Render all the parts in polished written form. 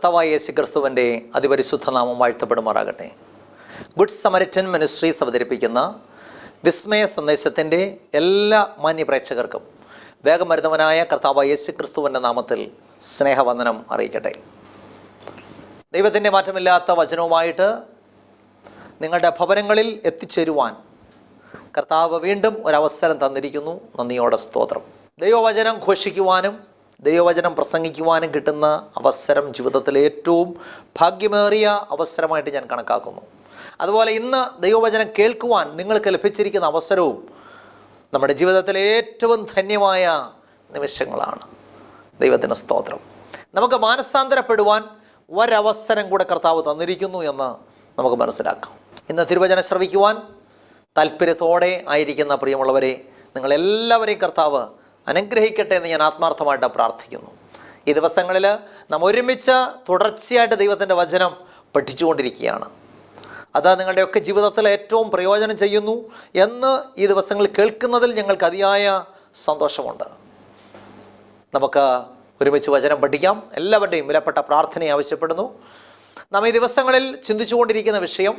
കർത്താവായ യേശുക്രിസ്തുവിൻ്റെ അതിപരിശുദ്ധ നാമം വാഴ്ത്തപ്പെടുമാറാകട്ടെ. ഗുഡ് സമരിറ്റൻ മിനിസ്ട്രീസ് അവതരിപ്പിക്കുന്ന വിസ്മയ സന്ദേശത്തിൻ്റെ എല്ലാ മാന്യ പ്രേക്ഷകർക്കും വേഗം വരുന്നവനായ കർത്താവായ യേശുക്രിസ്തുവിൻ്റെ നാമത്തിൽ സ്നേഹവന്ദനം അറിയിക്കട്ടെ. ദൈവത്തിൻ്റെ മാറ്റമില്ലാത്ത വചനവുമായിട്ട് നിങ്ങളുടെ ഭവനങ്ങളിൽ എത്തിച്ചേരുവാൻ കർത്താവ് വീണ്ടും ഒരവസരം തന്നിരിക്കുന്നു. നന്ദിയോടെ സ്തോത്രം. ദൈവവചനം ഘോഷിക്കുവാനും ദൈവവചനം പ്രസംഗിക്കുവാനും കിട്ടുന്ന അവസരം ജീവിതത്തിലെ ഏറ്റവും ഭാഗ്യമേറിയ അവസരമായിട്ട് ഞാൻ കണക്കാക്കുന്നു. അതുപോലെ ഇന്ന് ദൈവവചനം കേൾക്കുവാൻ നിങ്ങൾക്ക് ലഭിച്ചിരിക്കുന്ന അവസരവും നമ്മുടെ ജീവിതത്തിലെ ഏറ്റവും ധന്യമായ നിമിഷങ്ങളാണ്. ദൈവത്തിന് സ്തോത്രം. നമുക്ക് മാനസാന്തരപ്പെടുവാൻ ഒരവസരം കൂടെ കർത്താവ് തന്നിരിക്കുന്നു എന്ന് നമുക്ക് മനസ്സിലാക്കാം. ഇന്ന് തിരുവചനം ശ്രവിക്കുവാൻ താല്പര്യത്തോടെ ആയിരിക്കുന്ന പ്രിയമുള്ളവരെ, നിങ്ങളെല്ലാവരെയും കർത്താവ് അനുഗ്രഹിക്കട്ടെ എന്ന് ഞാൻ ആത്മാർത്ഥമായിട്ട് പ്രാർത്ഥിക്കുന്നു. ഈ ദിവസങ്ങളിൽ നാം ഒരുമിച്ച് തുടർച്ചയായിട്ട് ദൈവത്തിൻ്റെ വചനം പഠിച്ചുകൊണ്ടിരിക്കുകയാണ്. അത് നിങ്ങളുടെയൊക്കെ ജീവിതത്തിൽ ഏറ്റവും പ്രയോജനം ചെയ്യുന്നു എന്ന് ഈ ദിവസങ്ങളിൽ കേൾക്കുന്നതിൽ ഞങ്ങൾക്ക് അതിയായ സന്തോഷമുണ്ട്. നമുക്ക് ഒരുമിച്ച് വചനം പഠിക്കാം. എല്ലാവരുടെയും വിലപ്പെട്ട പ്രാർത്ഥനയെ ആവശ്യപ്പെടുന്നു. നാം ഈ ദിവസങ്ങളിൽ ചിന്തിച്ചുകൊണ്ടിരിക്കുന്ന വിഷയം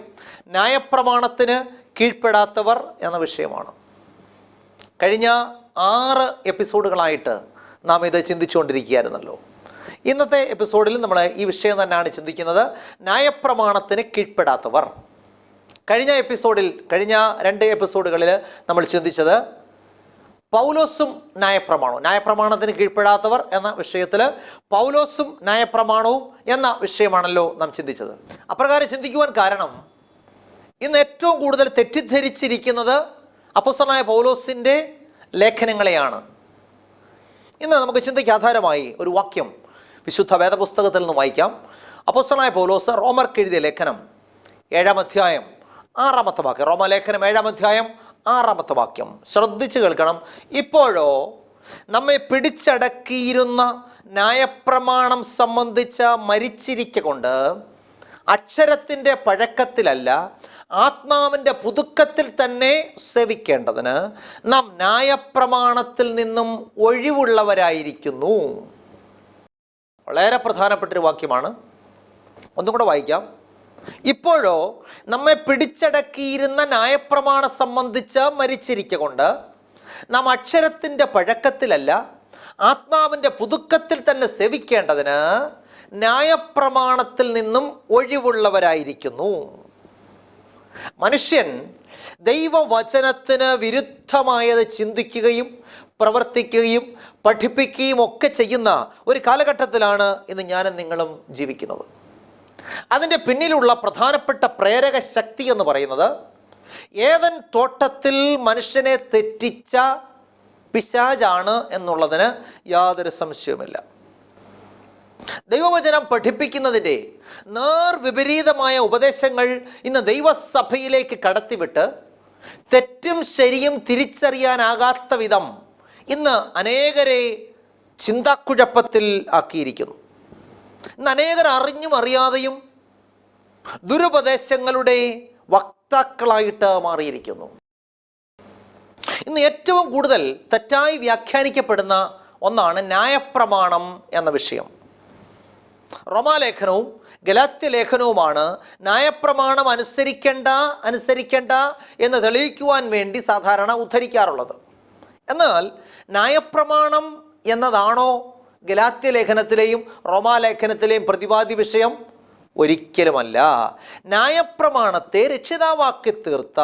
ന്യായപ്രമാണത്തിന് കീഴ്പ്പെടാത്തവർ എന്ന വിഷയമാണ്. കഴിഞ്ഞ 6 എപ്പിസോഡുകളായിട്ട് നാം ഇത് ചിന്തിച്ചുകൊണ്ടിരിക്കുകയായിരുന്നല്ലോ. ഇന്നത്തെ എപ്പിസോഡിൽ നമ്മൾ ഈ വിഷയം തന്നെയാണ് ചിന്തിക്കുന്നത്, ന്യായപ്രമാണത്തിന് കീഴ്പ്പെടാത്തവർ. കഴിഞ്ഞ 2 എപ്പിസോഡുകളിൽ നമ്മൾ ചിന്തിച്ചത് പൗലോസും ന്യായപ്രമാണത്തിന് കീഴ്പ്പെടാത്തവർ എന്ന വിഷയത്തിൽ പൗലോസും ന്യായപ്രമാണവും എന്ന വിഷയമാണല്ലോ നാം ചിന്തിച്ചത്. അപ്രകാരം ചിന്തിക്കുവാൻ കാരണം ഇന്ന് ഏറ്റവും കൂടുതൽ തെറ്റിദ്ധരിച്ചിരിക്കുന്നത് അപ്പോസ്തലനായ പൗലോസിൻ്റെ ലേഖനങ്ങളെയാണ്. ഇന്ന് നമുക്ക് ചിന്തയ്ക്ക് ആധാരമായി ഒരു വാക്യം വിശുദ്ധ വേദപുസ്തകത്തിൽ നിന്ന് വായിക്കാം. അപ്പോസ്തലനായ പൗലോസ് റോമർക്ക് എഴുതിയ ലേഖനം 7-ാം അധ്യായം 6-ാമത്തെ വാക്യം. റോമലേഖനം 7-ാം അധ്യായം 6-ാമത്തെ വാക്യം ശ്രദ്ധിച്ച് കേൾക്കണം. ഇപ്പോഴോ നമ്മെ പിടിച്ചടക്കിയിരുന്ന ന്യായപ്രമാണം സംബന്ധിച്ച മരിച്ചിരിക്കൊണ്ട് അക്ഷരത്തിൻ്റെ പഴക്കത്തിലല്ല, ആത്മാവിൻ്റെ പുതുക്കത്തിൽ തന്നെ സേവിക്കേണ്ടതിന് നാം ന്യായപ്രമാണത്തിൽ നിന്നും ഒഴിവുള്ളവരായിരിക്കുന്നു. വളരെ പ്രധാനപ്പെട്ടൊരു വാക്യമാണ്. ഒന്നും കൂടെ വായിക്കാം. ഇപ്പോഴോ നമ്മെ പിടിച്ചടക്കിയിരുന്ന ന്യായപ്രമാണം സംബന്ധിച്ച് മരിച്ചിരിക്കൊണ്ട് നാം അക്ഷരത്തിൻ്റെ പഴക്കത്തിലല്ല, ആത്മാവിൻ്റെ പുതുക്കത്തിൽ തന്നെ സേവിക്കേണ്ടതിന് ന്യായപ്രമാണത്തിൽ നിന്നും ഒഴിവുള്ളവരായിരിക്കുന്നു. മനുഷ്യൻ ദൈവവചനത്തിന് വിരുദ്ധമായത് ചിന്തിക്കുകയും പ്രവർത്തിക്കുകയും പഠിപ്പിക്കുകയും ഒക്കെ ചെയ്യുന്ന ഒരു കാലഘട്ടത്തിലാണ് ഇന്ന് ഞാനും നിങ്ങളും ജീവിക്കുന്നത്. അതിൻ്റെ പിന്നിലുള്ള പ്രധാനപ്പെട്ട പ്രേരക ശക്തി എന്ന് പറയുന്നത് ഏദൻ തോട്ടത്തിൽ മനുഷ്യനെ തെറ്റിച്ച പിശാചാണ് എന്നുള്ളതിന് യാതൊരു സംശയവുമില്ല. ദൈവവചനം പഠിപ്പിക്കുന്നതിൻ്റെ നേർവിപരീതമായ ഉപദേശങ്ങൾ ഇന്ന് ദൈവസഭയിലേക്ക് കടത്തിവിട്ട് തെറ്റും ശരിയും തിരിച്ചറിയാനാകാത്ത വിധം ഇന്ന് അനേകരെ ചിന്താക്കുഴപ്പത്തിൽ ആക്കിയിരിക്കുന്നു. ഇന്ന് അനേകർ അറിഞ്ഞും അറിയാതെയും ദുരുപദേശങ്ങളുടെ വക്താക്കളായിട്ട് മാറിയിരിക്കുന്നു. ഇന്ന് ഏറ്റവും കൂടുതൽ തെറ്റായി വ്യാഖ്യാനിക്കപ്പെടുന്ന ഒന്നാണ് ന്യായപ്രമാണം എന്ന വിഷയം. റോമാലേഖനവും ഗലാത്യ ലേഖനവുമാണ് ന്യായപ്രമാണം അനുസരിക്കേണ്ട എന്ന് തെളിയിക്കുവാൻ വേണ്ടി സാധാരണ ഉദ്ധരിക്കാറുള്ളത്. എന്നാൽ ന്യായപ്രമാണം എന്നതാണോ ഗലാത്യ ലേഖനത്തിലെയും റോമാലേഖനത്തിലെയും പ്രതിപാദ്യ വിഷയം? ഒരിക്കലുമല്ല. ന്യായപ്രമാണത്തെ രക്ഷിതാവാക്കി തീർത്ത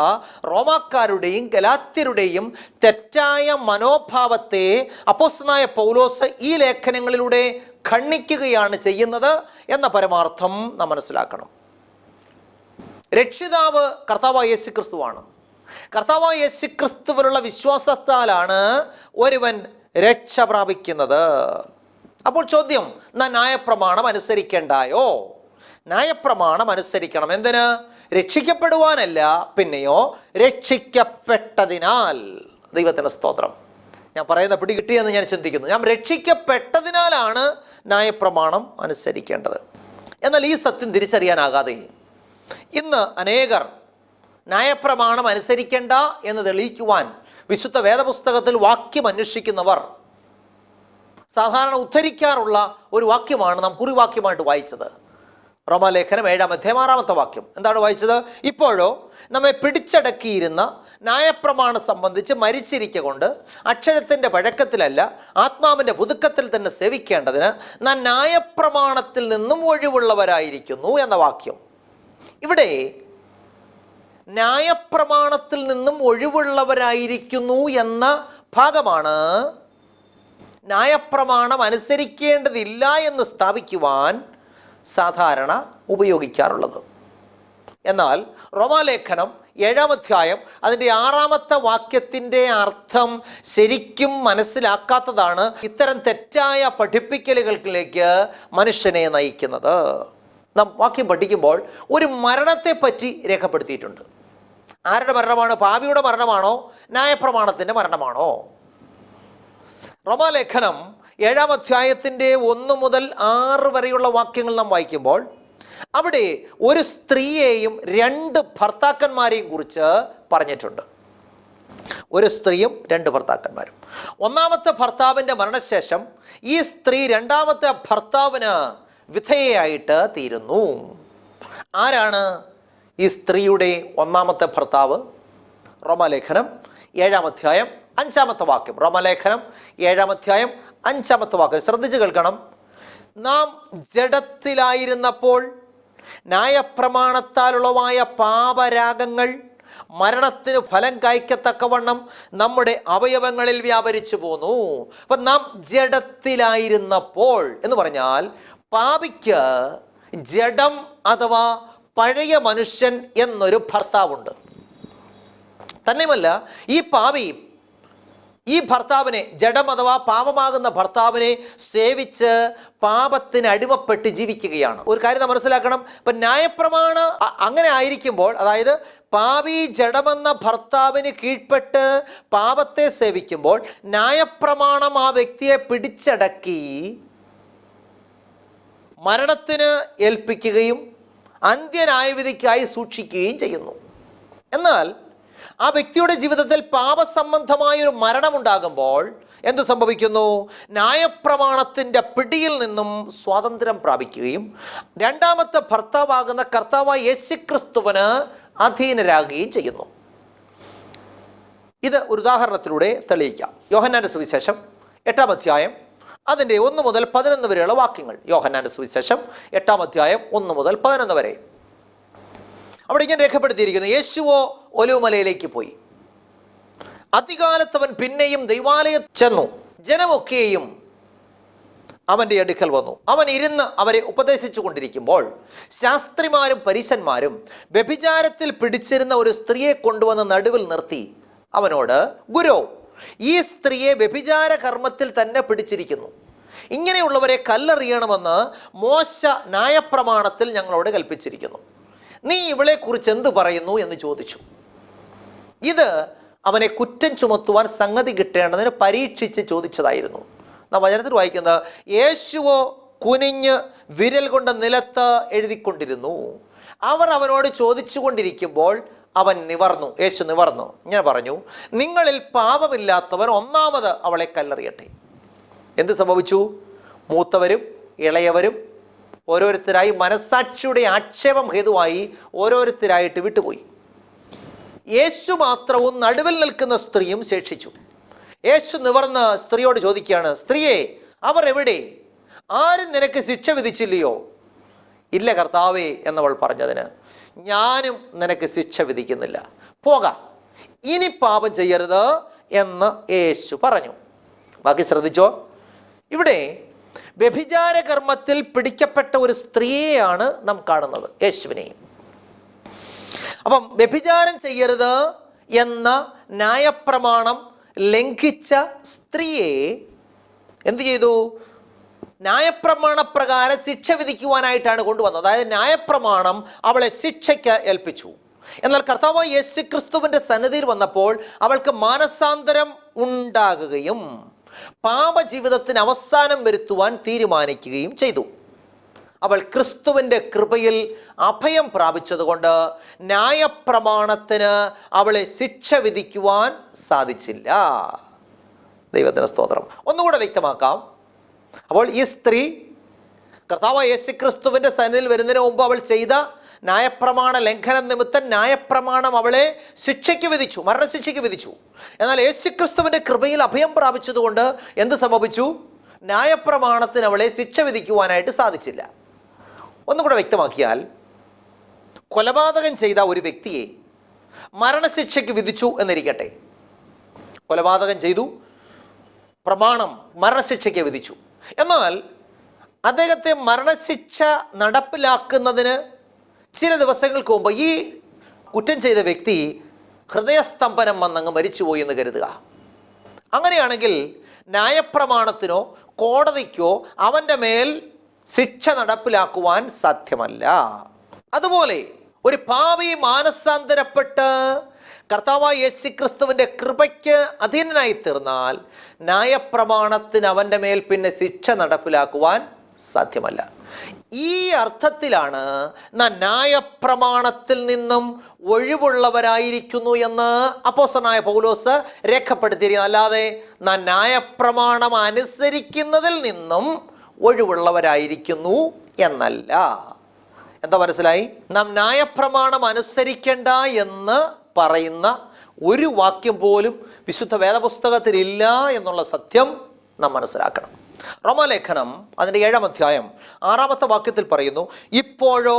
റോമാക്കാരുടെയും ഗലാത്യരുടെയും തെറ്റായ മനോഭാവത്തെ അപ്പോസ്തലനായ പൗലോസ് ഈ ലേഖനങ്ങളിലൂടെ ഖണ്ഡിക്കുകയാണ് ചെയ്യുന്നത് എന്ന പരമാർത്ഥം നാം മനസ്സിലാക്കണം. രക്ഷിതാവ് കർത്താവായ യേശുക്രിസ്തുവാണ്. കർത്താവായ യേശുക്രിസ്തുവിലുള്ള വിശ്വാസത്താലാണ് ഒരുവൻ രക്ഷ പ്രാപിക്കുന്നത്. അപ്പോൾ ചോദ്യം, ന്യായപ്രമാണം അനുസരിക്കേണ്ടായോ? ന്യായപ്രമാണം അനുസരിക്കണം. എന്തിന്? രക്ഷിക്കപ്പെടുവാനല്ല, പിന്നെയോ രക്ഷിക്കപ്പെട്ടതിനാൽ. ദൈവത്തിന് സ്തോത്രം. ഞാൻ പറയുന്ന പിടി കിട്ടിയെന്ന് ഞാൻ ചിന്തിക്കുന്നു. ഞാൻ രക്ഷിക്കപ്പെട്ടതിനാലാണ് ന്യായപ്രമാണം അനുസരിക്കേണ്ടത്. എന്നാൽ ഈ സത്യം തിരിച്ചറിയാനാകാതെ ഇന്ന് അനേകർ ന്യായപ്രമാണം അനുസരിക്കേണ്ട എന്ന് തെളിയിക്കുവാൻ വിശുദ്ധ വേദപുസ്തകത്തിൽ വാക്യം അന്വേഷിക്കുന്നവർ സാധാരണ ഉദ്ധരിക്കാറുള്ള ഒരു വാക്യമാണ് നാം കുറിവാക്യമായിട്ട് വായിച്ചത്. റോമാലേഖനം 7-ാം അധ്യായം 6-ാമത്തെ വാക്യം എന്താണ് വായിച്ചത്? ഇപ്പോഴോ നമ്മെ പിടിച്ചടക്കിയിരുന്ന ന്യായപ്രമാണം സംബന്ധിച്ച് മരിച്ചിരിക്കൊണ്ട് അക്ഷരത്തിൻ്റെ പഴക്കത്തിലല്ല ആത്മാവിൻ്റെ പുതുക്കത്തിൽ തന്നെ സേവിക്കേണ്ടതിന് നാം ന്യായപ്രമാണത്തിൽ നിന്നും ഒഴിവുള്ളവരായിരിക്കുന്നു എന്ന വാക്യം. ഇവിടെ ന്യായപ്രമാണത്തിൽ നിന്നും ഒഴിവുള്ളവരായിരിക്കുന്നു എന്ന ഭാഗമാണ് ന്യായപ്രമാണം അനുസരിക്കേണ്ടതില്ല എന്ന് സ്ഥാപിക്കുവാൻ സാധാരണ ഉപയോഗിക്കാറുള്ളത്. എന്നാൽ റോമാലേഖനം 7-ാം അധ്യായം അതിൻ്റെ 6-ാമത്തെ വാക്യത്തിൻ്റെ അർത്ഥം ശരിക്കും മനസ്സിലാക്കാത്തതാണ് ഇത്തരം തെറ്റായ പഠിപ്പിക്കലുകളിലേക്ക് മനുഷ്യനെ നയിക്കുന്നത്. നാം വാക്യം പഠിക്കുമ്പോൾ ഒരു മരണത്തെപ്പറ്റി രേഖപ്പെടുത്തിയിട്ടുണ്ട്. ആരുടെ മരണമാണ്? പാപിയുടെ മരണമാണോ ന്യായപ്രമാണത്തിൻ്റെ മരണമാണോ? റോമാലേഖനം 7-ാം അധ്യായത്തിൻ്റെ 1 മുതൽ 6 വരെയുള്ള വാക്യങ്ങൾ നാം വായിക്കുമ്പോൾ അവിടെ ഒരു സ്ത്രീയെയും 2 ഭർത്താക്കന്മാരെയും കുറിച്ച് പറഞ്ഞിട്ടുണ്ട്. ഒരു സ്ത്രീയും 2 ഭർത്താക്കന്മാരും. 1-ാമത്തെ ഭർത്താവിൻ്റെ മരണശേഷം ഈ സ്ത്രീ 2-ാമത്തെ ഭർത്താവിന് വിധേയയായിട്ട് തീരുന്നു. ആരാണ് ഈ സ്ത്രീയുടെ 1-ാമത്തെ ഭർത്താവ്? റോമാലേഖനം 7-ാം അധ്യായം 5-ാമത്തെ വാക്യം. റോമാലേഖനം 7-ാം അധ്യായം 5-ാമത്തെ വാക്യം ശ്രദ്ധിച്ച് കേൾക്കണം. നാം ജഡത്തിലായിരുന്നപ്പോൾ ന്യായപ്രമാണത്താലുളവായ പാപരാഗങ്ങൾ മരണത്തിന് ഫലം കായ്ക്കത്തക്കവണ്ണം നമ്മുടെ അവയവങ്ങളിൽ വ്യാപരിച്ചു പോന്നു. അപ്പം നാം ജഡത്തിലായിരുന്നപ്പോൾ എന്ന് പറഞ്ഞാൽ പാപിക്ക് ജഡം അഥവാ പഴയ മനുഷ്യൻ എന്നൊരു ഭർത്താവുണ്ട്. തന്നെയുമല്ല ഈ പാപി ഈ ഭർത്താവിനെ, ജഡം അഥവാ പാപമാകുന്ന ഭർത്താവിനെ സേവിച്ച് പാപത്തിന് അടിമപ്പെട്ട് ജീവിക്കുകയാണ്. ഒരു കാര്യം നാം മനസ്സിലാക്കണം. ഇപ്പം ന്യായപ്രമാണം അങ്ങനെ ആയിരിക്കുമ്പോൾ, അതായത് പാപി ജഡമെന്ന ഭർത്താവിന് കീഴ്പ്പെട്ട് പാപത്തെ സേവിക്കുമ്പോൾ ന്യായപ്രമാണം ആ വ്യക്തിയെ പിടിച്ചടക്കി മരണത്തിന് ഏൽപ്പിക്കുകയും അന്ത്യന്യായവിധിക്കായി സൂക്ഷിക്കുകയും ചെയ്യുന്നു. എന്നാൽ ആ വ്യക്തിയുടെ ജീവിതത്തിൽ പാപസംബന്ധമായൊരു മരണമുണ്ടാകുമ്പോൾ എന്തു സംഭവിക്കുന്നു? ന്യായപ്രമാണത്തിൻ്റെ പിടിയിൽ നിന്നും സ്വാതന്ത്ര്യം പ്രാപിക്കുകയും 2-ാമത്തെ ഭർത്താവാകുന്ന കർത്താവായ യേശുക്രിസ്തുവിന് അധീനരാകുകയും ചെയ്യുന്നു. ഇത് ഒരു ഉദാഹരണത്തിലൂടെ തെളിയിക്കാം. യോഹന്നാന്റെ സുവിശേഷം 8-ാം അധ്യായം അതിൻ്റെ 1 മുതൽ 11 വരെയുള്ള വാക്യങ്ങൾ. യോഹന്നാന്റെ സുവിശേഷം 8-ാം അധ്യായം 1 മുതൽ 11 വരെ. അവിടെ ഇങ്ങനെ രേഖപ്പെടുത്തിയിരിക്കുന്നു: യേശുവോ ഒലിവുമലയിലേക്ക് പോയി. അതികാലത്തവൻ പിന്നെയും ദൈവാലയത്തിൽ ചെന്നു. ജനമൊക്കെയും അവൻ്റെ അടുക്കൽ വന്നു. അവൻ ഇരുന്ന് അവരെ ഉപദേശിച്ചു കൊണ്ടിരിക്കുമ്പോൾ ശാസ്ത്രിമാരും പരീശന്മാരും വ്യഭിചാരത്തിൽ പിടിച്ചിരുന്ന ഒരു സ്ത്രീയെ കൊണ്ടുവന്ന് നടുവിൽ നിർത്തി അവനോട്, ഗുരു, ഈ സ്ത്രീയെ വ്യഭിചാര കർമ്മത്തിൽ തന്നെ പിടിച്ചിരിക്കുന്നു. ഇങ്ങനെയുള്ളവരെ കല്ലെറിയണമെന്ന് മോശ ന്യായപ്രമാണത്തിൽ ഞങ്ങളോട് കൽപ്പിച്ചിരിക്കുന്നു. നീ ഇവളെക്കുറിച്ച് എന്ത് പറയുന്നു എന്ന് ചോദിച്ചു. ഇത് അവനെ കുറ്റം ചുമത്തുവാൻ സംഗതി കിട്ടേണ്ടതിന് പരീക്ഷിച്ച് ചോദിച്ചതായിരുന്നു. നാം വചനത്തിൽ വായിക്കുന്നത്, യേശുവോ കുനിഞ്ഞ് വിരൽ കൊണ്ട് നിലത്ത് എഴുതിക്കൊണ്ടിരുന്നു. അവർ അവനോട് ചോദിച്ചു കൊണ്ടിരിക്കുമ്പോൾ അവൻ നിവർന്നു. യേശു നിവർന്നു ഇങ്ങനെ പറഞ്ഞു, നിങ്ങളിൽ പാപമില്ലാത്തവർ ഒന്നാമത് അവളെ കല്ലെറിയട്ടെ. എന്ത് സംഭവിച്ചു? മൂത്തവരും ഇളയവരും ഓരോരുത്തരായി മനസ്സാക്ഷിയുടെ ആക്ഷേപം ഹേതുവായി ഓരോരുത്തരായിട്ട് വിട്ടുപോയി. യേശു മാത്രവും നടുവിൽ നിൽക്കുന്ന സ്ത്രീയും ശേഷിച്ചു. യേശു നിവർന്ന് സ്ത്രീയോട് ചോദിക്കുകയാണ്, സ്ത്രീയെ, അവർ എവിടെ? ആരും നിനക്ക് ശിക്ഷ വിധിച്ചില്ലയോ? ഇല്ല കർത്താവേ എന്നവൾ പറഞ്ഞതിന്, ഞാനും നിനക്ക് ശിക്ഷ വിധിക്കുന്നില്ല, പോക, ഇനി പാപം ചെയ്യരുത് എന്ന് യേശു പറഞ്ഞു. ബാക്കി ശ്രദ്ധിച്ചോ. ഇവിടെ വ്യഭിചാര കർമ്മത്തിൽ പിടിക്കപ്പെട്ട ഒരു സ്ത്രീയെയാണ് നാം കാണുന്നത്, യേശുവിനെയും. അപ്പം വ്യഭിചാരം ചെയ്യരുത് എന്ന ന്യായപ്രമാണം ലംഘിച്ച സ്ത്രീയെ എന്തു ചെയ്തു? ന്യായപ്രമാണപ്രകാരം ശിക്ഷ വിധിക്കുവാനായിട്ടാണ് കൊണ്ടുവന്നത്. അതായത് ന്യായപ്രമാണം അവളെ ശിക്ഷയ്ക്ക് ഏൽപ്പിച്ചു. എന്നാൽ കർത്താവായ യേശുക്രിസ്തുവിൻ്റെ സന്നിധിയിൽ വന്നപ്പോൾ അവൾക്ക് മാനസാന്തരം ഉണ്ടാകുകയും പാപജീവിതത്തിന് അവസാനം വരുത്തുവാൻ തീരുമാനിക്കുകയും ചെയ്തു. അവൾ ക്രിസ്തുവിൻ്റെ കൃപയിൽ അഭയം പ്രാപിച്ചതുകൊണ്ട് ന്യായപ്രമാണത്തിന് അവളെ ശിക്ഷ വിധിക്കുവാൻ സാധിച്ചില്ല. ദൈവത്തിന് സ്തോത്രം. ഒന്നുകൂടെ വ്യക്തമാക്കാം. അപ്പോൾ ഈ സ്ത്രീ കർത്താവ് യേശുക്രിസ്തുവിൻ്റെ സന്നിധിയിൽ വരുന്നതിന് മുമ്പ് അവൾ ചെയ്ത ന്യായപ്രമാണ ലംഘനം നിമിത്തം ന്യായപ്രമാണം അവളെ ശിക്ഷയ്ക്ക് വിധിച്ചു, മരണശിക്ഷയ്ക്ക് വിധിച്ചു. എന്നാൽ യേശുക്രിസ്തുവിൻ്റെ കൃപയിൽ അഭയം പ്രാപിച്ചതുകൊണ്ട് എന്ത് സംഭവിച്ചു? ന്യായപ്രമാണത്തിന് അവളെ ശിക്ഷ വിധിക്കുവാനായിട്ട് സാധിച്ചില്ല. ഒന്നും കൂടെ വ്യക്തമാക്കിയാൽ, കൊലപാതകം ചെയ്ത ഒരു വ്യക്തിയെ മരണശിക്ഷയ്ക്ക് വിധിച്ചു എന്നിരിക്കട്ടെ. കൊലപാതകം ചെയ്തു, പ്രമാണം മരണശിക്ഷയ്ക്ക് വിധിച്ചു. എന്നാൽ അദ്ദേഹത്തെ മരണശിക്ഷ നടപ്പിലാക്കുന്നതിന് ചില ദിവസങ്ങൾക്ക് മുമ്പ് ഈ കുറ്റം ചെയ്ത വ്യക്തി ഹൃദയസ്തംഭനം വന്നങ്ങ് മരിച്ചുപോയി എന്ന് കരുതുക. അങ്ങനെയാണെങ്കിൽ ന്യായപ്രമാണത്തിനോ കോടതിക്കോ അവൻ്റെ മേൽ ശിക്ഷ നടപ്പിലാക്കുവാൻ സാധ്യമല്ല. അതുപോലെ ഒരു പാപി മാനസാന്തരപ്പെട്ട് കർത്താവായ യേശുക്രിസ്തുവിൻ്റെ കൃപയ്ക്ക് അധീനനായി തീർന്നാൽ ന്യായപ്രമാണത്തിന് അവൻ്റെ മേൽ പിന്നെ ശിക്ഷ നടപ്പിലാക്കുവാൻ സാധ്യമല്ല. ഈ അർത്ഥത്തിലാണ് നാം ന്യായപ്രമാണത്തിൽ നിന്നും ഒഴിവുള്ളവരായിരിക്കുന്നു എന്ന് അപ്പോസ്തലനായ പൗലോസ് രേഖപ്പെടുത്തിയിരിക്കുന്നത്. അല്ലാതെ നാം ന്യായപ്രമാണം അനുസരിക്കുന്നതിൽ നിന്നും ഒഴിവുള്ളവരായിരിക്കുന്നു എന്നല്ല. എന്താ മനസ്സിലായി? നാം ന്യായപ്രമാണം അനുസരിക്കേണ്ട എന്ന് പറയുന്ന ഒരു വാക്യം പോലും വിശുദ്ധ വേദപുസ്തകത്തിലില്ല എന്നുള്ള സത്യം നാം മനസ്സിലാക്കണം. റോമാലേഖനം അതിൻ്റെ 7-ാം അധ്യായം 6-ാമത്തെ വാക്യത്തിൽ പറയുന്നു, ഇപ്പോഴോ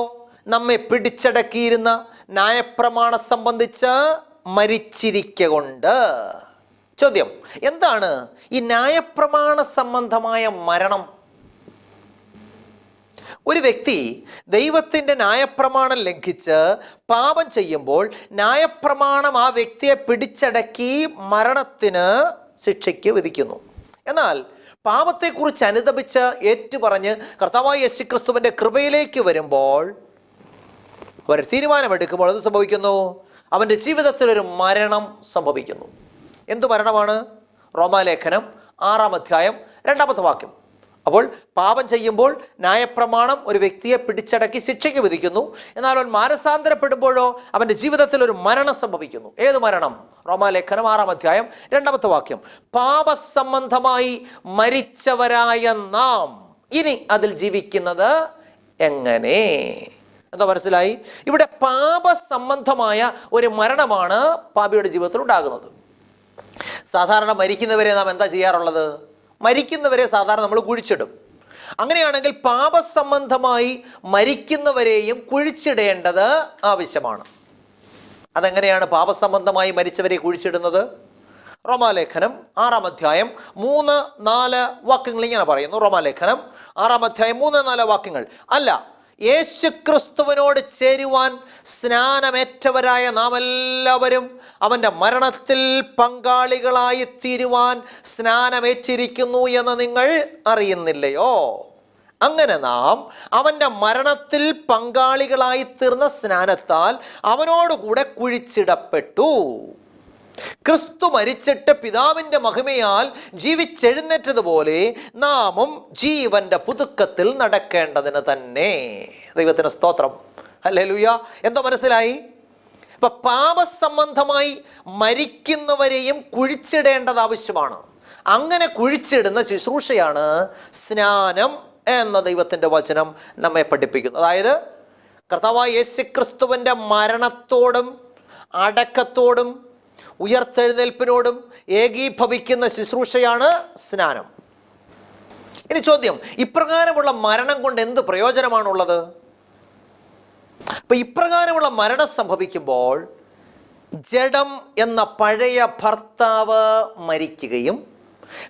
നമ്മെ പിടിച്ചടക്കിയിരുന്ന ന്യായപ്രമാണം സംബന്ധിച്ച് മരിച്ചിരിക്കൊണ്ട്. ചോദ്യം, എന്താണ് ഈ ന്യായപ്രമാണ സംബന്ധമായ മരണം? ഒരു വ്യക്തി ദൈവത്തിൻ്റെ ന്യായപ്രമാണം ലംഘിച്ച് പാപം ചെയ്യുമ്പോൾ ന്യായപ്രമാണം ആ വ്യക്തിയെ പിടിച്ചടക്കി മരണത്തിന് ശിക്ഷയ്ക്ക് വിധിക്കുന്നു. എന്നാൽ പാപത്തെക്കുറിച്ച് അനുതപിച്ച് ഏറ്റുപറഞ്ഞ് കർത്താവായ യേശുക്രിസ്തുവിൻ്റെ കൃപയിലേക്ക് വരുമ്പോൾ, അവർ തീരുമാനമെടുക്കുമ്പോൾ എന്ത് സംഭവിക്കുന്നു? അവൻ്റെ ജീവിതത്തിലൊരു മരണം സംഭവിക്കുന്നു. എന്തു മരണമാണ്? റോമാലേഖനം 6-ാം അധ്യായം 2-ാമത്തെ വാക്യം. അപ്പോൾ പാപം ചെയ്യുമ്പോൾ ന്യായപ്രമാണം ഒരു വ്യക്തിയെ പിടിച്ചടക്കി ശിക്ഷയ്ക്ക് വിധിക്കുന്നു. എന്നാൽ അവൻ മാനസാന്തരപ്പെടുമ്പോഴോ അവൻ്റെ ജീവിതത്തിൽ ഒരു മരണം സംഭവിക്കുന്നു. ഏത് മരണം? റോമാലേഖനം 6-ാം അധ്യായം 2-ാമത്തെ വാക്യം. പാപസംബന്ധമായി മരിച്ചവരായ നാം ഇനി അതിൽ ജീവിക്കുന്നത് എങ്ങനെ? എന്താ മനസ്സിലായി? ഇവിടെ പാപസംബന്ധമായ ഒരു മരണമാണ് പാപിയുടെ ജീവിതത്തിൽ ഉണ്ടാകുന്നത്. സാധാരണ മരിക്കുന്നവരെ നാം എന്താ ചെയ്യാറുള്ളത്? മരിക്കുന്നവരെ സാധാരണ നമ്മൾ കുഴിച്ചിടും. അങ്ങനെയാണെങ്കിൽ പാപസംബന്ധമായി മരിക്കുന്നവരെയും കുഴിച്ചിടേണ്ടത് ആവശ്യമാണ്. അതെങ്ങനെയാണ് പാപസംബന്ധമായി മരിച്ചവരെ കുഴിച്ചിടുന്നത്? റോമാലേഖനം 6-ാം അധ്യായം 3-4 വാക്യങ്ങൾ ഇങ്ങനെ പറയുന്നു. റോമാലേഖനം 6-ാം അധ്യായം 3-4 വാക്യങ്ങൾ. അല്ല, യേശുക്രിസ്തുവിനോട് ചേരുവാൻ സ്നാനമേറ്റവരായ നാം എല്ലാവരും അവൻ്റെ മരണത്തിൽ പങ്കാളികളായി തീരുവാൻ സ്നാനമേറ്റിരിക്കുന്നു എന്ന് നിങ്ങൾ അറിയുന്നില്ലയോ? അങ്ങനെ നാം അവൻ്റെ മരണത്തിൽ പങ്കാളികളായി തീർന്ന സ്നാനത്താൽ അവനോടുകൂടെ കുഴിച്ചിടപ്പെട്ടു. ക്രിസ്തു മരിച്ചിട്ട് പിതാവിൻ്റെ മഹിമയാൽ ജീവിച്ചെഴുന്നേറ്റതുപോലെ നാമും ജീവന്റെ പുതുക്കത്തിൽ നടക്കേണ്ടതിന് തന്നെ. ദൈവത്തിന് സ്തോത്രം, ഹല്ലേലൂയ. എന്താ മനസ്സിലായി? ഇപ്പൊ പാപസംബന്ധമായി മരിക്കുന്നവരെയും കുഴിച്ചിടേണ്ടത് ആവശ്യമാണ്. അങ്ങനെ കുഴിച്ചിടുന്ന ശുശ്രൂഷയാണ് സ്നാനം എന്ന ദൈവത്തിൻ്റെ വചനം നമ്മെ പഠിപ്പിക്കുന്നത്. അതായത് കർത്താവായ യേശുക്രിസ്തുവിൻ്റെ മരണത്തോടും അടക്കത്തോടും ഉയർത്തെഴുന്നേൽപ്പിനോടും ഏകീഭവിക്കുന്ന ശുശ്രൂഷയാണ് സ്നാനം. ഇനി ചോദ്യം, ഇപ്രകാരമുള്ള മരണം കൊണ്ട് എന്ത് പ്രയോജനമാണുള്ളത്? അപ്പൊ ഇപ്രകാരമുള്ള മരണം സംഭവിക്കുമ്പോൾ ജഡം എന്ന പഴയ ഭർത്താവ് മരിക്കുകയും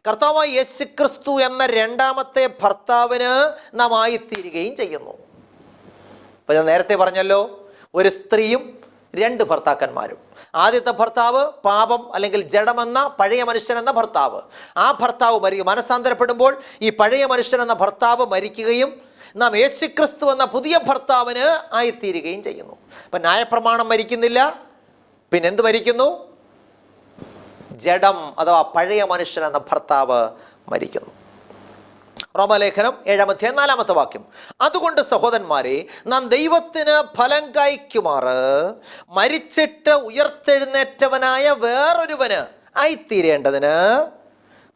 കർത്താവായ യേശുക്രിസ്തു എന്ന രണ്ടാമത്തെ ഭർത്താവിന് നാം ആയിത്തീരുകയും ചെയ്യുന്നു. അപ്പൊ ഞാൻ നേരത്തെ പറഞ്ഞല്ലോ, ഒരു സ്ത്രീയും 2 ഭർത്താക്കന്മാരും. ആദ്യത്തെ ഭർത്താവ് പാപം അല്ലെങ്കിൽ ജഡമെന്ന പഴയ മനുഷ്യൻ എന്ന ഭർത്താവ്. ആ ഭർത്താവ് മനസാന്തരപ്പെടുമ്പോൾ ഈ പഴയ മനുഷ്യൻ എന്ന ഭർത്താവ് മരിക്കുകയും നാം യേശുക്രിസ്തു എന്ന പുതിയ ഭർത്താവിന് ആയിത്തീരുകയും ചെയ്യുന്നു. അപ്പം ന്യായപ്രമാണം മരിക്കുന്നില്ല, പിന്നെന്ത് മരിക്കുന്നു? ജഡം അഥവാ പഴയ മനുഷ്യൻ എന്ന ഭർത്താവ് മരിക്കുന്നു. റോമാലേഖനം 7-ാം അധ്യായം 4-ാമത്തെ വാക്യം. അതുകൊണ്ട് സഹോദരന്മാരെ, നാം ദൈവത്തിന് ഫലം കായ്ക്കുമാറ് മരിച്ചിട്ട് ഉയർത്തെഴുന്നേറ്റവനായ വേറൊരുവന് ആയിത്തീരേണ്ടതിന്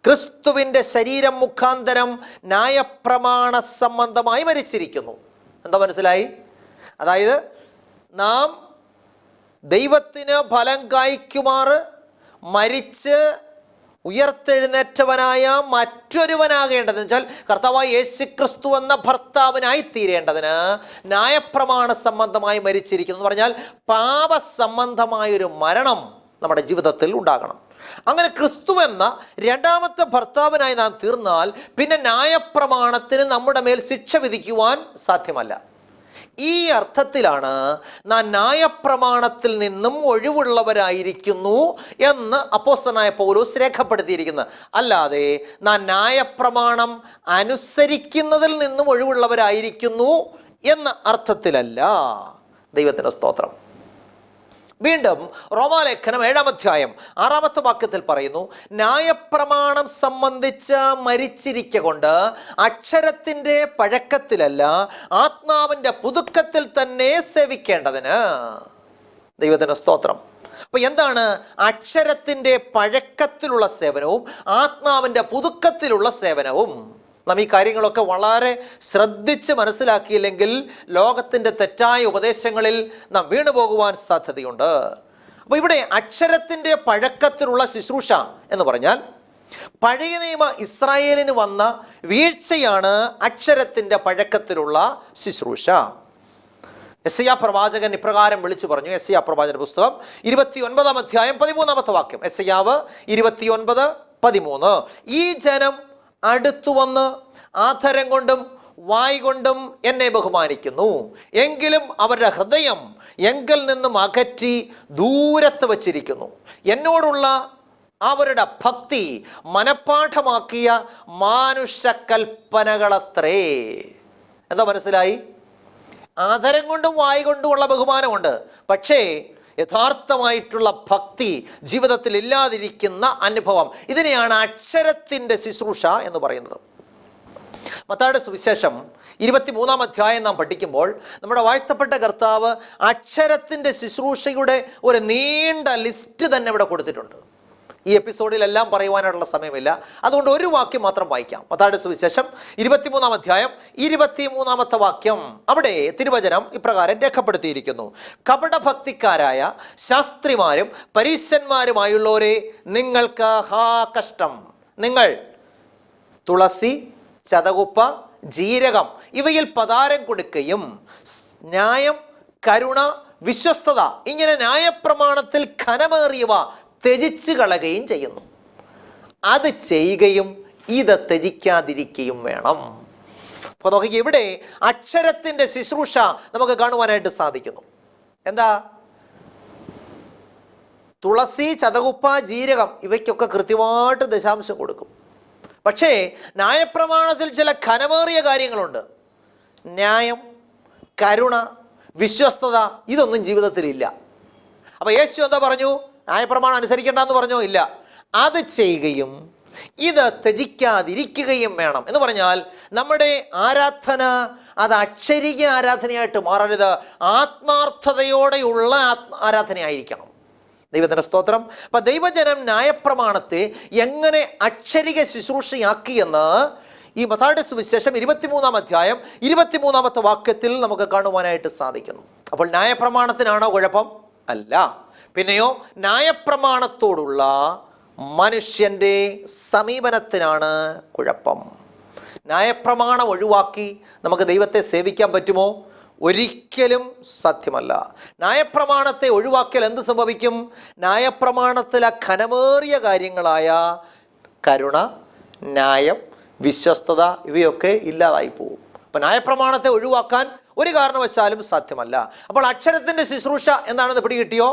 ക്രിസ്തുവിൻ്റെ ശരീരം മുഖാന്തരം ന്യായപ്രമാണ സംബന്ധമായി മരിച്ചിരിക്കുന്നു. എന്താ മനസ്സിലായി? അതായത് നാം ദൈവത്തിന് ഫലം കായ്ക്കുമാറ് മരിച്ച് ഉയർത്തെഴുന്നേറ്റവനായ മറ്റൊരുവനാകേണ്ടതെന്ന് വെച്ചാൽ കർത്താവായ യേശുക്രിസ്തു എന്ന ഭർത്താവിനായി തീരേണ്ടതിന് ന്യായപ്രമാണ സംബന്ധമായി മരിച്ചിരിക്കുന്നു എന്ന് പറഞ്ഞാൽ പാപസംബന്ധമായൊരു മരണം നമ്മുടെ ജീവിതത്തിൽ ഉണ്ടാകണം. അങ്ങനെ ക്രിസ്തു എന്ന രണ്ടാമത്തെ ഭർത്താവിനായി നാം തീർന്നാൽ പിന്നെ ന്യായപ്രമാണത്തിന് നമ്മുടെ മേൽ ശിക്ഷ വിധിക്കുവാൻ സാധ്യമല്ല. ഈ അർത്ഥത്തിലാണ് നാം ന്യായപ്രമാണത്തിൽ നിന്നും ഒഴിവുള്ളവരായിരിക്കുന്നു എന്ന് അപ്പോസ്തലനായ പൗലോസ് രേഖപ്പെടുത്തിയിരിക്കുന്നത്. അല്ലാതെ നാം ന്യായപ്രമാണം അനുസരിക്കുന്നതിൽ നിന്നും ഒഴിവുള്ളവരായിരിക്കുന്നു എന്ന അർത്ഥത്തിലല്ല. ദൈവത്തിന് സ്തോത്രം. വീണ്ടും റോമാലേഖനം 7-ാം അധ്യായം 6-ാമത്തെ വാക്യത്തിൽ പറയുന്നു, ന്യായപ്രമാണം സംബന്ധിച്ച് മരിച്ചിരിക്കൊണ്ട് അക്ഷരത്തിൻ്റെ പഴക്കത്തിലല്ല ആത്മാവിൻ്റെ പുതുക്കത്തിൽ തന്നെ സേവിക്കേണ്ടതിന്. ദൈവത്തിന് സ്തോത്രം. അപ്പോൾ എന്താണ് അക്ഷരത്തിൻ്റെ പഴക്കത്തിലുള്ള സേവനവും ആത്മാവിൻ്റെ പുതുക്കത്തിലുള്ള സേവനവും? നാം ഈ കാര്യങ്ങളൊക്കെ വളരെ ശ്രദ്ധിച്ച് മനസ്സിലാക്കിയില്ലെങ്കിൽ ലോകത്തിൻ്റെ തെറ്റായ ഉപദേശങ്ങളിൽ നാം വീണു പോകുവാൻ സാധ്യതയുണ്ട്. അപ്പോൾ ഇവിടെ അക്ഷരത്തിൻ്റെ പഴക്കത്തിലുള്ള ശുശ്രൂഷ എന്ന് പറഞ്ഞാൽ പഴയ നിയമ ഇസ്രായേലിന് വന്ന വീഴ്ചയാണ് അക്ഷരത്തിൻ്റെ പഴക്കത്തിലുള്ള ശുശ്രൂഷ. യെശയ്യാ പ്രവാചകൻ ഇപ്രകാരം വിളിച്ചു പറഞ്ഞു. യെശയ്യാ പ്രവാചകന്റെ പുസ്തകം 29-ാം അധ്യായം 13-ാമത്തെ വാക്യം. യെശയ്യാവ് 29:13. ഈ ജനം അടുത്തു വന്ന് ആധരം കൊണ്ടും വായ് കൊണ്ടും എന്നെ ബഹുമാനിക്കുന്നു, എങ്കിലും അവരുടെ ഹൃദയം എങ്കിൽ നിന്നും അകറ്റി ദൂരത്ത് വച്ചിരിക്കുന്നു. എന്നോടുള്ള അവരുടെ ഭക്തി മനഃപാഠമാക്കിയ മാനുഷകൽപ്പനകളത്രേ. എന്താ മനസ്സിലായി? ആധരം കൊണ്ടും വായ് കൊണ്ടുമുള്ള ബഹുമാനമുണ്ട്, പക്ഷേ യഥാർത്ഥമായിട്ടുള്ള ഭക്തി ജീവിതത്തിൽ ഇല്ലാതിരിക്കുന്ന അനുഭവം, ഇതിനെയാണ് അക്ഷരത്തിൻ്റെ ശുശ്രൂഷ എന്ന് പറയുന്നത്. മത്തായിയുടെ സുവിശേഷം 23-ാം അധ്യായം നാം പഠിക്കുമ്പോൾ നമ്മുടെ വാഴ്ത്തപ്പെട്ട കർത്താവ് അക്ഷരത്തിൻ്റെ ശുശ്രൂഷയുടെ ഒരു നീണ്ട ലിസ്റ്റ് തന്നെ ഇവിടെ കൊടുത്തിട്ടുണ്ട്. ഈ എപ്പിസോഡിലെല്ലാം പറയുവാനായിട്ടുള്ള സമയമില്ല, അതുകൊണ്ട് ഒരു വാക്യം മാത്രം വായിക്കാം. മത്തായിയുടെ സുവിശേഷം 23-ാം അധ്യായം 23-ാമത്തെ വാക്യം. അവിടെ തിരുവചനം ഇപ്രകാരം രേഖപ്പെടുത്തിയിരിക്കുന്നു: കപടഭക്തിക്കാരായ ശാസ്ത്രിമാരും പരീശന്മാരുമായുള്ളവരെ, നിങ്ങൾക്ക് ഹാ കഷ്ടം! നിങ്ങൾ തുളസി, ചതകുപ്പ, ജീരകം ഇവയിൽ പതാരം കൊടുക്കുകയും ന്യായം, കരുണ, വിശ്വസ്തത ഇങ്ങനെ ന്യായപ്രമാണത്തിൽ ഘനമേറിയവ ത്യജിച്ച് കളയുകയും ചെയ്യുന്നു. അത് ചെയ്യുകയും ഇത് ത്യജിക്കാതിരിക്കുകയും വേണം. അപ്പോൾ നോക്കിക്കുക, ഇവിടെ അക്ഷരത്തിൻ്റെ ശുശ്രൂഷ നമുക്ക് കാണുവാനായിട്ട് സാധിക്കുന്നു. എന്താ? തുളസി, ചതകുപ്പ, ജീരകം ഇവയ്ക്കൊക്കെ കൃത്യമായിട്ട് ദശാംശം കൊടുക്കും. പക്ഷേ ന്യായപ്രമാണത്തിൽ ചില ഘനമേറിയ കാര്യങ്ങളുണ്ട്. ന്യായം, കരുണ, വിശ്വസ്തത ഇതൊന്നും ജീവിതത്തിലില്ല. അപ്പോൾ യേശു എന്താ പറഞ്ഞു? ന്യായപ്രമാണം അനുസരിക്കേണ്ടെന്ന് പറഞ്ഞോ? ഇല്ല. അത് ചെയ്യുകയും ഇത് ത്യജിക്കാതിരിക്കുകയും വേണം എന്ന് പറഞ്ഞാൽ നമ്മുടെ ആരാധന അത് അക്ഷരിക ആരാധനയായിട്ട് മാറരുത്, ആത്മാർത്ഥതയോടെയുള്ള ആരാധനയായിരിക്കണം. ദൈവത്തിൻ്റെ സ്തോത്രം. അപ്പം ദൈവജനം ന്യായപ്രമാണത്തെ എങ്ങനെ അക്ഷരിക ശുശ്രൂഷയാക്കിയെന്ന് ഈ മത്തായിയുടെ സുവിശേഷം 23-ാം അധ്യായം 23-ാമത്തെ വാക്യത്തിൽ നമുക്ക് കാണുവാനായിട്ട് സാധിക്കുന്നു. അപ്പോൾ ന്യായപ്രമാണത്തിനാണോ കുഴപ്പം? അല്ല. പിന്നെയോ ന്യായപ്രമാണത്തോടുള്ള മനുഷ്യൻ്റെ സമീപനത്തിനാണ് കുഴപ്പം. ന്യായപ്രമാണം ഒഴിവാക്കി നമുക്ക് ദൈവത്തെ സേവിക്കാൻ പറ്റുമോ? ഒരിക്കലും സാധ്യമല്ല. ന്യായപ്രമാണത്തെ ഒഴിവാക്കിയാൽ എന്ത് സംഭവിക്കും? ന്യായപ്രമാണത്തിലെ ഘനമേറിയ കാര്യങ്ങളായ കരുണ, ന്യായം, വിശ്വസ്തത ഇവയൊക്കെ ഇല്ലാതായി പോകും. അപ്പം ന്യായപ്രമാണത്തെ ഒഴിവാക്കാൻ ഒരു കാരണവശാലും സാധ്യമല്ല. അപ്പോൾ അക്ഷരത്തിൻ്റെ ശുശ്രൂഷ എന്താണെന്ന് പിടികിട്ടിയോ?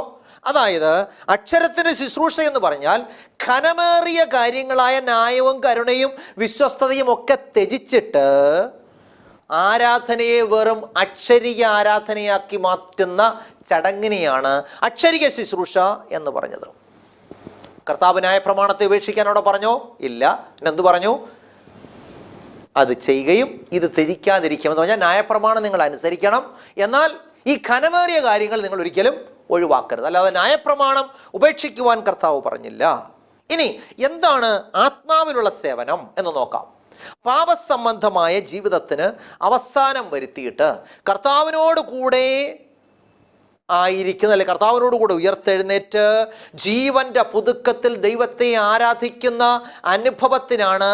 അതായത് അക്ഷരത്തിൻ്റെ ശുശ്രൂഷ എന്ന് പറഞ്ഞാൽ ഘനമേറിയ കാര്യങ്ങളായ ന്യായവും കരുണയും വിശ്വസ്തതയും ഒക്കെ ത്യജിച്ചിട്ട് ആരാധനയെ വെറും അക്ഷരിക ആരാധനയാക്കി മാറ്റുന്ന ചടങ്ങിനെയാണ് അക്ഷരിക ശുശ്രൂഷ എന്ന് പറഞ്ഞത്. കർത്താവ് ന്യായപ്രമാണത്തെ ഉപേക്ഷിക്കാനോടെ പറഞ്ഞോ? ഇല്ല. പിന്നെന്ത് പറഞ്ഞു? അത് ചെയ്യുകയും ഇത് ത്യജിക്കാതിരിക്കുമെന്ന് പറഞ്ഞാൽ ന്യായപ്രമാണം നിങ്ങൾ അനുസരിക്കണം, എന്നാൽ ഈ ഘനമേറിയ കാര്യങ്ങൾ നിങ്ങൾ ഒരിക്കലും ഒഴിവാക്കരുത്. അല്ലാതെ ന്യായപ്രമാണം ഉപേക്ഷിക്കുവാൻ കർത്താവ് പറഞ്ഞില്ല. ഇനി എന്താണ് ആത്മാവിലുള്ള സേവനം എന്ന് നോക്കാം. പാപസംബന്ധമായ ജീവിതത്തിന് അവസാനം വരുത്തിയിട്ട് കർത്താവിനോട് കൂടെ ആയിരിക്കുന്ന, അല്ലെ കർത്താവിനോട് കൂടെ ഉയർത്തെഴുന്നേറ്റ് ജീവന്റെ പുതുക്കത്തിൽ ദൈവത്തെ ആരാധിക്കുന്ന അനുഭവത്തിനാണ്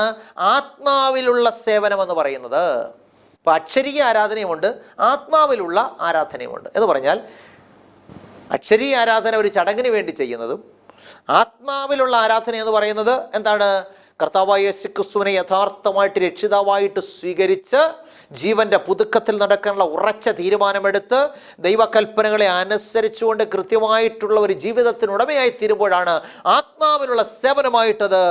ആത്മാവിലുള്ള സേവനം എന്ന് പറയുന്നത്. അപ്പോൾ അക്ഷരീയ ആരാധനയുമുണ്ട്, ആത്മാവിലുള്ള ആരാധനയുമുണ്ട്. എന്ന് പറഞ്ഞാൽ അക്ഷരീയ ആരാധന ഒരു ചടങ്ങിന് വേണ്ടി ചെയ്യുന്നതും ആത്മാവിലുള്ള ആരാധന എന്ന് പറയുന്നത് എന്താണ്? കർത്താവായ യേശുക്രിസ്തുവിനെ യഥാർത്ഥമായിട്ട് രക്ഷിതാവായിട്ട് സ്വീകരിച്ച് ജീവൻ്റെ പുതുക്കത്തിൽ നടക്കാനുള്ള ഉറച്ച തീരുമാനമെടുത്ത് ദൈവകൽപ്പനകളെ അനുസരിച്ചുകൊണ്ട് കൃത്യമായിട്ടുള്ള ഒരു ജീവിതത്തിനുടമയായി തീരുമ്പോഴാണ് ആത്മാവിലുള്ള സേവനമായിട്ടത്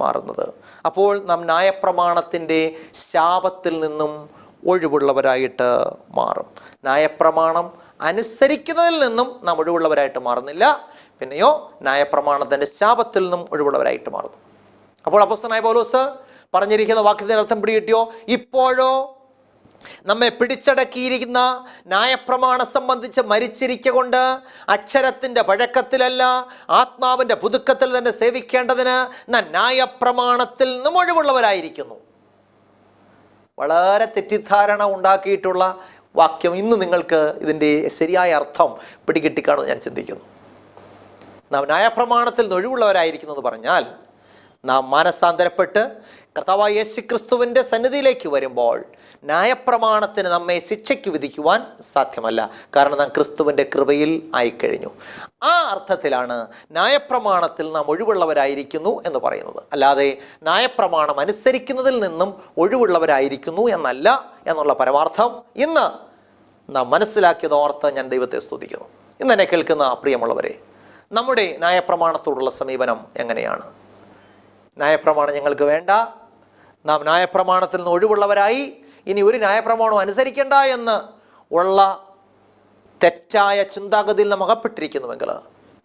മാറുന്നത്. അപ്പോൾ നാം ന്യായപ്രമാണത്തിൻ്റെ ശാപത്തിൽ നിന്നും ഒഴിവുള്ളവരായിട്ട് മാറും. ന്യായപ്രമാണം അനുസരിക്കുന്നതിൽ നിന്നും നാം ഒഴിവുള്ളവരായിട്ട് മാറുന്നില്ല, പിന്നെയോ ന്യായപ്രമാണത്തിൻ്റെ ശാപത്തിൽ നിന്നും ഒഴിവുള്ളവരായിട്ട് മാറുന്നു. അപ്പോൾ അപ്പോസ്തലനായ പൗലോസ് പറഞ്ഞിരിക്കുന്ന വാക്യത്തിൻ്റെ അർത്ഥം പിടികിട്ടിയോ? ഇപ്പോഴോ നമ്മെ പിടിച്ചടക്കിയിരിക്കുന്ന ന്യായപ്രമാണം സംബന്ധിച്ച് മരിച്ചിരിക്കൊണ്ട് അക്ഷരത്തിൻ്റെ പഴക്കത്തിലല്ല ആത്മാവിൻ്റെ പുതുക്കത്തിൽ തന്നെ സേവിക്കേണ്ടതിന് നാം ന്യായപ്രമാണത്തിൽ നിന്നും ഒഴിവുള്ളവരായിരിക്കുന്നു. വളരെ തെറ്റിദ്ധാരണ ഉണ്ടാക്കിയിട്ടുള്ള വാക്യം ഇന്ന് നിങ്ങൾക്ക് ഇതിൻ്റെ ശരിയായ അർത്ഥം പിടികിട്ടിക്കാണെന്ന് ഞാൻ ചിന്തിക്കുന്നു. നാം ന്യായപ്രമാണത്തിൽ നിന്ന് ഒഴിവുള്ളവരായിരിക്കുന്നു എന്ന് പറഞ്ഞാൽ നാം മാനസാന്തരപ്പെട്ട് കർത്താവായ യേശുക്രിസ്തുവിൻ്റെ സന്നിധിയിലേക്ക് വരുമ്പോൾ ന്യായപ്രമാണത്തിന് നമ്മെ ശിക്ഷയ്ക്ക് വിധിക്കുവാൻ സാധ്യമല്ല. കാരണം നാം ക്രിസ്തുവിൻ്റെ കൃപയിൽ ആയിക്കഴിഞ്ഞു. ആ അർത്ഥത്തിലാണ് ന്യായപ്രമാണത്തിൽ നാം ഒഴിവുള്ളവരായിരിക്കുന്നു എന്ന് പറയുന്നത്. അല്ലാതെ ന്യായപ്രമാണം അനുസരിക്കുന്നതിൽ നിന്നും ഒഴിവുള്ളവരായിരിക്കുന്നു എന്നല്ല എന്നുള്ള പരമാർത്ഥം ഇന്ന് നാം മനസ്സിലാക്കിയത് ഓർത്ത് ഞാൻ ദൈവത്തെ സ്തുതിക്കുന്നു. ഇന്ന് എന്നെ കേൾക്കുന്ന പ്രിയമുള്ളവരെ, നമ്മുടെ ന്യായപ്രമാണത്തോടുള്ള സമീപനം എങ്ങനെയാണ്? ന്യായപ്രമാണം ഞങ്ങൾക്ക് വേണ്ട, നാം ന്യായപ്രമാണത്തിൽ നിന്ന് ഒഴിവുള്ളവരായി ഇനി ഒരു ന്യായപ്രമാണം അനുസരിക്കേണ്ട എന്ന് ഉള്ള തെറ്റായ ചിന്താഗതിയിൽ നാം അകപ്പെട്ടിരിക്കുന്നുവെങ്കിൽ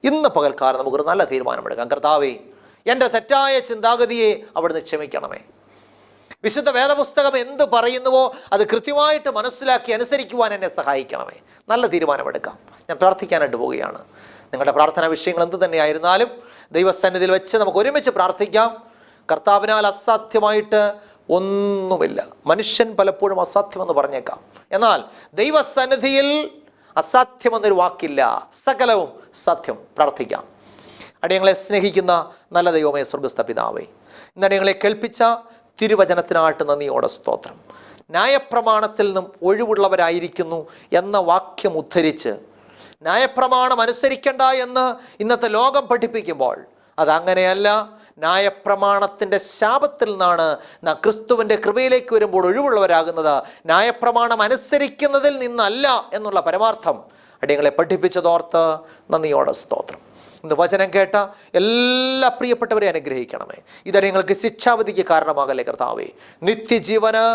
ഇന്ന് പകൽക്കാലം നമുക്കൊരു നല്ല തീരുമാനമെടുക്കാം. കർത്താവേ, എൻ്റെ തെറ്റായ ചിന്താഗതിയെ അവിടുന്ന് ക്ഷമിക്കണമേ. വിശുദ്ധ വേദപുസ്തകം എന്ത് പറയുന്നുവോ അത് കൃത്യമായിട്ട് മനസ്സിലാക്കി അനുസരിക്കുവാൻ എന്നെ സഹായിക്കണമേ. നല്ല തീരുമാനമെടുക്കാം. ഞാൻ പ്രാർത്ഥിക്കാനായിട്ട് പോവുകയാണ്. നിങ്ങളുടെ പ്രാർത്ഥനാ വിഷയങ്ങൾ എന്ത് തന്നെയായിരുന്നാലും ദൈവസന്നിധിയിൽ വെച്ച് നമുക്ക് ഒരുമിച്ച് പ്രാർത്ഥിക്കാം. കർത്താവിനാൽ അസാധ്യമായിട്ട് ഒന്നുമില്ല. മനുഷ്യൻ പലപ്പോഴും അസാധ്യമെന്ന് പറഞ്ഞേക്കാം, എന്നാൽ ദൈവസന്നിധിയിൽ അസാധ്യമെന്നൊരു വാക്കില്ല. സകലവും സാധ്യം. പ്രാർത്ഥിക്കാം. അടിയങ്ങളെ സ്നേഹിക്കുന്ന നല്ല ദൈവമേ, സ്വർഗ്ഗസ്ഥ പിതാവേ, ഇന്ന് അടിയങ്ങളെ കേൾപ്പിച്ച തിരുവചനത്തിനായിട്ട് നന്ദിയോടെ സ്തോത്രം. ന്യായപ്രമാണത്തിൽ നിന്നും ഒഴിവുള്ളവരായിരിക്കുന്നു എന്ന വാക്യം ഉദ്ധരിച്ച് ന്യായപ്രമാണം അനുസരിക്കേണ്ട എന്ന് ഇന്നത്തെ ലോകം പഠിപ്പിക്കുമ്പോൾ അതങ്ങനെയല്ല. ന്യായപ്രമാണത്തിൻ്റെ ശാപത്തിൽ നിന്നാണ് നാം ക്രിസ്തുവിൻ്റെ കൃപയിലേക്ക് വരുമ്പോൾ ഒഴിവുള്ളവരാകുന്നത്. ന്യായപ്രമാണം അനുസരിക്കുന്നതിൽ നിന്നല്ല എന്നുള്ള പരമാർത്ഥം അടിയങ്ങളെ പഠിപ്പിച്ചതോർത്ത് നന്ദിയോടെ സ്തോത്രം. ഇന്ന് വചനം കേട്ട എല്ലാ പ്രിയപ്പെട്ടവരെ അനുഗ്രഹിക്കണമേ. ഇതടിയങ്ങൾക്ക് ശിക്ഷാവിധിക്ക് കാരണമാകല്ലേ കർത്താവേ. നിത്യജീവന്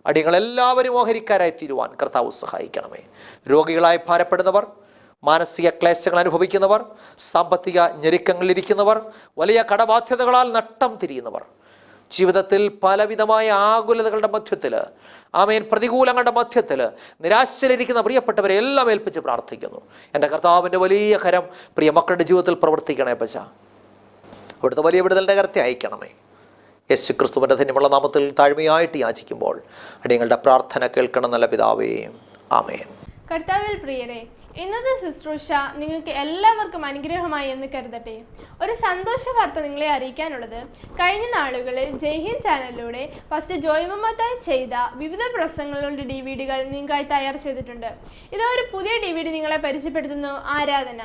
അടിയങ്ങളെല്ലാവരും ഓഹരിക്കാരായി തീരുവാൻ കർത്താവ് സഹായിക്കണമേ. രോഗികളായി ഭാരപ്പെടുന്നവർ, മാനസിക ക്ലേശങ്ങൾ അനുഭവിക്കുന്നവർ, സാമ്പത്തിക ഞെരുക്കങ്ങളിലിരിക്കുന്നവർ, വലിയ കടബാധ്യതകളാൽ നട്ടം തിരിയുന്നവർ, ജീവിതത്തിൽ പലവിധമായ ആകുലതകളുടെ മധ്യത്തിൽ, പ്രതികൂലങ്ങളുടെ മധ്യത്തിൽ നിരാശയിലിരിക്കുന്ന പ്രിയപ്പെട്ടവരെ എല്ലാം ഏൽപ്പിച്ച് പ്രാർത്ഥിക്കുന്നു. എൻ്റെ കർത്താവിൻ്റെ വലിയ കരം പ്രിയ മക്കളുടെ ജീവിതത്തിൽ പ്രവർത്തിക്കണേ പച്ച. അവിടുത്തെ വലിയ വിടുതലിൻ്റെ കരത്തെ അയക്കണമേ. യേശു ക്രിസ്തുവിൻ്റെ ധന്യമുള്ള നാമത്തിൽ താഴ്മയായിട്ട് യാചിക്കുമ്പോൾ അടിയങ്ങളുടെ പ്രാർത്ഥന കേൾക്കണം നല്ല പിതാവേ, ആമേൻ. കർത്താവിൽ പ്രിയരെ, ഇന്നത്തെ ശുശ്രൂഷ നിങ്ങൾക്ക് എല്ലാവർക്കും അനുഗ്രഹമായി എന്ന് കരുതട്ടെ. ഒരു സന്തോഷ വാർത്ത നിങ്ങളെ അറിയിക്കാനുള്ളത്, കഴിഞ്ഞ നാളുകളിൽ ജയ്ഹിന്ദ് ചാനലിലൂടെ ഫസ്റ്റ് ജോയ് മുഹമ്മദായി ചെയ്ത വിവിധ പ്രസംഗങ്ങളുടെ DVD-കൾ നിങ്ങൾക്കായി തയ്യാർ ചെയ്തിട്ടുണ്ട്. ഇത് ഒരു പുതിയ DVD നിങ്ങളെ പരിചയപ്പെടുത്തുന്നു. ആരാധന.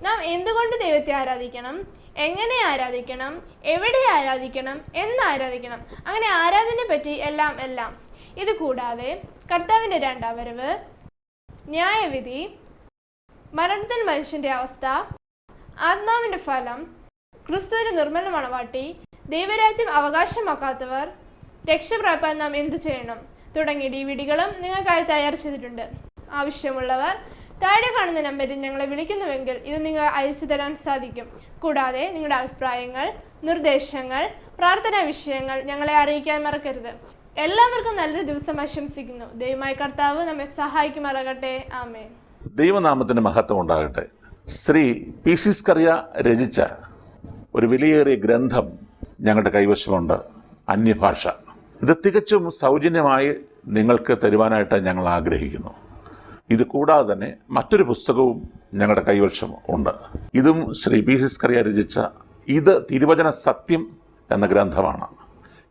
നാം എന്തുകൊണ്ട് ദൈവത്തെ ആരാധിക്കണം, എങ്ങനെ ആരാധിക്കണം, എവിടെ ആരാധിക്കണം, എന്ന് ആരാധിക്കണം, അങ്ങനെ ആരാധനയെ പറ്റി എല്ലാം. ഇത് കൂടാതെ കർത്താവിൻ്റെ രണ്ടാം വരവ്, ന്യായവിധി, മരണത്തിൽ മനുഷ്യൻ്റെ അവസ്ഥ, ആത്മാവിൻ്റെ ഫലം, ക്രിസ്തുവിൻ്റെ നിർമ്മല മണവാട്ടി, ദൈവരാജ്യം അവകാശമാക്കാത്തവർ, രക്ഷപ്രാപ്പാൻ നാം എന്തു ചെയ്യണം തുടങ്ങിയ DVD-കളും നിങ്ങൾക്കായി തയ്യാർ ചെയ്തിട്ടുണ്ട്. ആവശ്യമുള്ളവർ താഴെ കാണുന്ന നമ്പറിൽ ഞങ്ങളെ വിളിക്കുന്നുവെങ്കിൽ ഇത് നിങ്ങൾ അയച്ചു തരാൻ സാധിക്കും. കൂടാതെ നിങ്ങളുടെ അഭിപ്രായങ്ങൾ, നിർദ്ദേശങ്ങൾ, പ്രാർത്ഥനാ വിഷയങ്ങൾ ഞങ്ങളെ അറിയിക്കാൻ മറക്കരുത്. എല്ലാവർക്കും നല്ലൊരു ദിവസം ആശംസിക്കുന്നു. ദൈവമായ കർത്താവ് നമ്മെ സഹായിക്കുമാറാകട്ടെ. ആമേൻ. ദൈവനാമത്തിന് മഹത്വം ഉണ്ടാകട്ടെ. ശ്രീ പി.സി. സ്കറിയ രചിച്ച ഒരു വിലയേറിയ ഗ്രന്ഥം ഞങ്ങളുടെ കൈവശമുണ്ട്, അന്യഭാഷ. ഇത് തികച്ചും സൗജന്യമായി നിങ്ങൾക്ക് തരുവാനായിട്ട് ഞങ്ങൾ ആഗ്രഹിക്കുന്നു. ഇത് കൂടാതെ തന്നെ മറ്റൊരു പുസ്തകവും ഞങ്ങളുടെ കൈവശം ഉണ്ട്. ഇതും ശ്രീ പി സി സ്കറിയ രചിച്ച ഇത് തിരുവചന സത്യം എന്ന ഗ്രന്ഥമാണ്.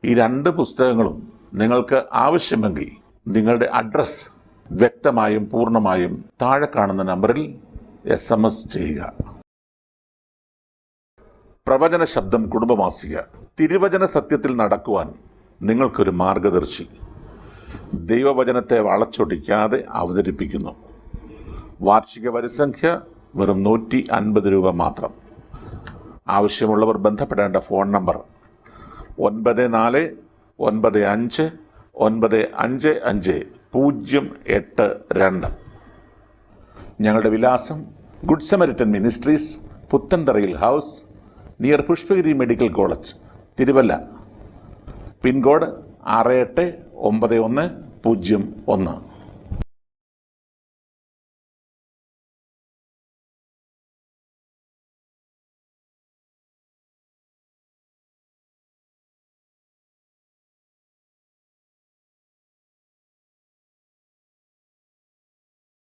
ഈ 2 പുസ്തകങ്ങളും നിങ്ങൾക്ക് ആവശ്യമെങ്കിൽ നിങ്ങളുടെ അഡ്രസ്സ് വ്യക്തമായും പൂർണ്ണമായും താഴെ കാണുന്ന നമ്പറിൽ SMS ചെയ്യുക. പ്രവചന ശബ്ദം കുടുംബമാസിക. തിരുവചന സത്യത്തിൽ നടക്കുവാൻ നിങ്ങൾക്കൊരു മാർഗദർശി. ദൈവവചനത്തെ വളച്ചൊടിക്കാതെ അവതരിപ്പിക്കുന്നു. വാർഷിക വരിസംഖ്യ വെറും 150 രൂപ മാത്രം. ആവശ്യമുള്ളവർ ബന്ധപ്പെടേണ്ട ഫോൺ നമ്പർ 9495555082. ഞങ്ങളുടെ വിലാസം Good Samaritan Ministries, Puthentharayil house, near Pushpagiri medical college, Thiruvalla. Pin code 689101.